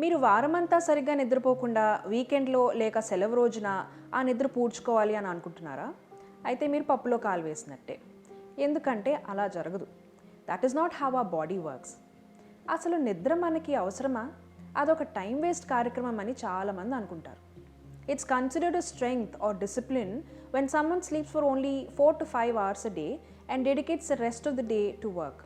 మీరు వారమంతా సరిగ్గా నిద్రపోకుండా వీకెండ్లో లేక సెలవు రోజున ఆ నిద్ర పూడ్చుకోవాలి అని అనుకుంటున్నారా? అయితే మీరు పప్పులో కాలు వేసినట్టే. ఎందుకంటే అలా జరగదు. That is not how our body works. అసలు నిద్ర మనకి అవసరమా? అదొక టైం వేస్ట్ కార్యక్రమం అని చాలామంది అనుకుంటారు. It's considered a strength or discipline when someone sleeps for only 4 to 5 hours a day and dedicates the rest of the day to work.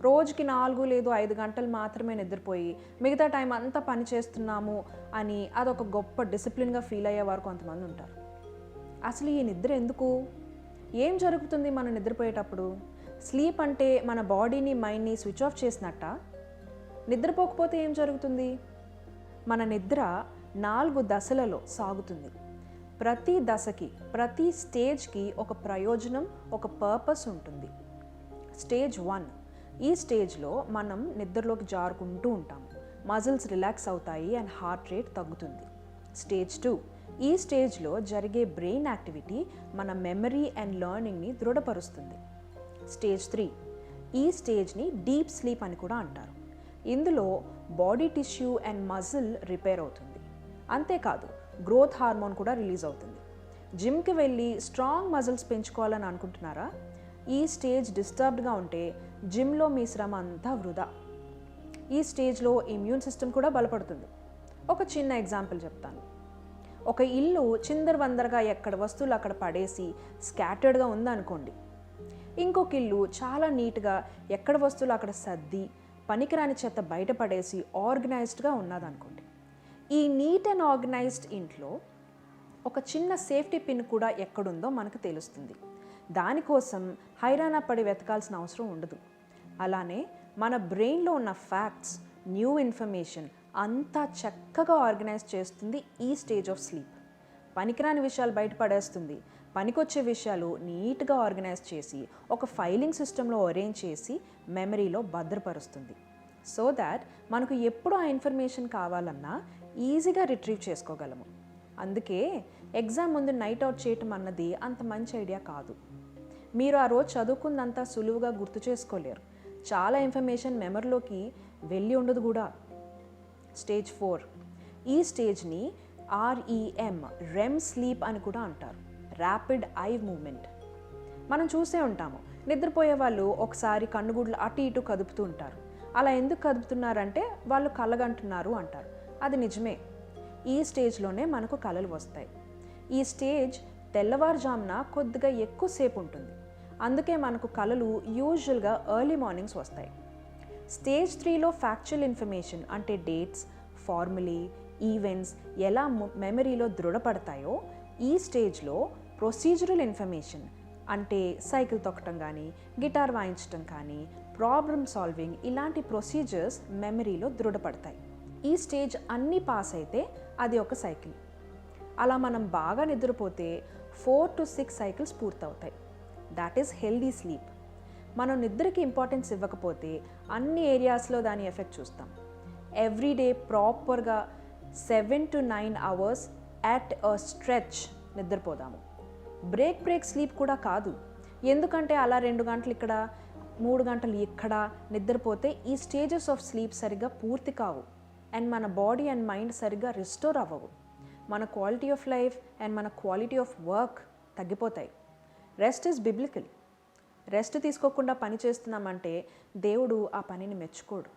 రోజుకి 4 లేదు 5 గంటలు మాత్రమే నిద్రపోయి మిగతా టైం అంతా పని చేస్తున్నాము అని అదొక గొప్ప డిసిప్లిన్గా ఫీల్ అయ్యేవారు కొంతమంది ఉంటారు. అసలు ఈ నిద్ర ఎందుకు? ఏం జరుగుతుంది మనం నిద్రపోయేటప్పుడు? స్లీప్ అంటే మన బాడీని మైండ్ని స్విచ్ ఆఫ్ చేసినట్ట? నిద్రపోకపోతే ఏం జరుగుతుంది? మన నిద్ర 4 దశలలో సాగుతుంది. ప్రతి దశకి, ప్రతి స్టేజ్కి ఒక ప్రయోజనం, ఒక పర్పస్ ఉంటుంది. స్టేజ్ 1, ఈ స్టేజ్లో మనం నిద్రలోకి జారుకుంటూ ఉంటాము. మజిల్స్ రిలాక్స్ అవుతాయి అండ్ హార్ట్ రేట్ తగ్గుతుంది. స్టేజ్ 2, ఈ స్టేజ్లో జరిగే బ్రెయిన్ యాక్టివిటీ మన మెమరీ అండ్ లెర్నింగ్ని దృఢపరుస్తుంది. స్టేజ్ 3, ఈ స్టేజ్ని డీప్ స్లీప్ అని కూడా అంటారు. ఇందులో body tissue and muscle repair అవుతుంది. అంతేకాదు, గ్రోత్ హార్మోన్ కూడా రిలీజ్ అవుతుంది. జిమ్కి వెళ్ళి స్ట్రాంగ్ మజిల్స్ పెంచుకోవాలని అనుకుంటున్నారా? ఈ స్టేజ్ డిస్టర్బ్డ్గా ఉంటే జిమ్లో మీ శ్రమ అంతా వృధా. ఈ స్టేజ్లో ఇమ్యూన్ సిస్టమ్ కూడా బలపడుతుంది. ఒక చిన్న ఎగ్జాంపుల్ చెప్తాను. ఒక ఇల్లు చిందరవందరగా ఎక్కడ వస్తువులు అక్కడ పడేసి స్కాటర్డ్గా ఉందనుకోండి. ఇంకొక ఇల్లు చాలా నీట్గా ఎక్కడ వస్తువులు అక్కడ సర్ది పనికిరాని చెత్త బయటపడేసి ఆర్గనైజ్డ్గా ఉన్నదనుకోండి. ఈ నీట్ అండ్ ఆర్గనైజ్డ్ ఇంట్లో ఒక చిన్న సేఫ్టీ పిన్ కూడా ఎక్కడుందో మనకు తెలుస్తుంది. దానికోసం హైరానా పడి వెతకాల్సిన అవసరం ఉండదు. అలానే మన బ్రెయిన్లో ఉన్న ఫ్యాక్ట్స్, న్యూ ఇన్ఫర్మేషన్ అంతా చక్కగా ఆర్గనైజ్ చేస్తుంది ఈ స్టేజ్ ఆఫ్ స్లీప్. పనికిరాని విషయాలు బయటపడేస్తుంది. పనికొచ్చే విషయాలు నీట్గా ఆర్గనైజ్ చేసి ఒక ఫైలింగ్ సిస్టంలో అరేంజ్ చేసి మెమరీలో భద్రపరుస్తుంది. సో దాట్ మనకు ఎప్పుడు ఆ ఇన్ఫర్మేషన్ కావాలన్నా ఈజీగా రిట్రీవ్ చేసుకోగలము. అందుకే ఎగ్జామ్ ముందు నైట్ అవుట్ చేయటం అన్నది అంత మంచి ఐడియా కాదు. మీరు ఆ రోజు చదువుకుందంతా సులువుగా గుర్తు చేసుకోలేరు. చాలా ఇన్ఫర్మేషన్ మెమరీలోకి వెళ్ళి ఉండదు కూడా. స్టేజ్ 4, ఈ స్టేజ్ని REM స్లీప్ అని కూడా అంటారు. Rapid eye movement. మనం చూసే ఉంటాము, నిద్రపోయే వాళ్ళు ఒకసారి కన్నుగుడ్లు అటు ఇటు కదుపుతూ ఉంటారు. అలా ఎందుకు కదుపుతున్నారంటే వాళ్ళు కలగంటున్నారు అంటారు. అది నిజమే. ఈ స్టేజ్లోనే మనకు కలలు వస్తాయి. ఈ స్టేజ్ తెల్లవారుజామున కొద్దిగా ఎక్కువసేపు ఉంటుంది. అందుకే మనకు కలలు యూజువల్గా ఎర్లీ మార్నింగ్స్ వస్తాయి. స్టేజ్ 3లో ఫ్యాక్చువల్ ఇన్ఫర్మేషన్ అంటే డేట్స్, ఫార్ములీ, ఈవెంట్స్ ఎలా మెమరీలో దృఢపడతాయో, ఈ స్టేజ్లో ప్రొసీజరల్ ఇన్ఫర్మేషన్ అంటే సైకిల్ తొక్కటం కానీ, గిటార్ వాయించటం కానీ, ప్రాబ్లమ్ సాల్వింగ్ ఇలాంటి ప్రొసీజర్స్ మెమరీలో దృఢపడతాయి. ఈ స్టేజ్ అన్నీ పాస్ అయితే అది ఒక సైకిల్. అలా మనం బాగా నిద్రపోతే 4 to 6 సైకిల్స్ పూర్తవుతాయి. That is healthy sleep. మనం నిద్రకి ఇంపార్టెన్స్ ఇవ్వకపోతే అన్ని ఏరియాస్లో దాని ఎఫెక్ట్ చూస్తాం. ఎవ్రీడే ప్రాపర్గా 7 to 9 hours at a stretch నిద్రపోదాము. బ్రేక్ స్లీప్ కూడా కాదు. ఎందుకంటే అలా 2 గంటలు ఇక్కడ 3 గంటలు ఇక్కడ నిద్రపోతే ఈ స్టేజెస్ ఆఫ్ స్లీప్ సరిగ్గా పూర్తి కావు అండ్ మన బాడీ అండ్ మైండ్ సరిగ్గా రిస్టోర్ అవ్వవు. మన క్వాలిటీ ఆఫ్ లైఫ్ అండ్ మన క్వాలిటీ ఆఫ్ వర్క్ తగ్గిపోతాయి. Rest is biblical. రెస్ట్ తీసుకోకుండా పని చేస్తున్నామంటే దేవుడు ఆ పనిని మెచ్చుకోడు.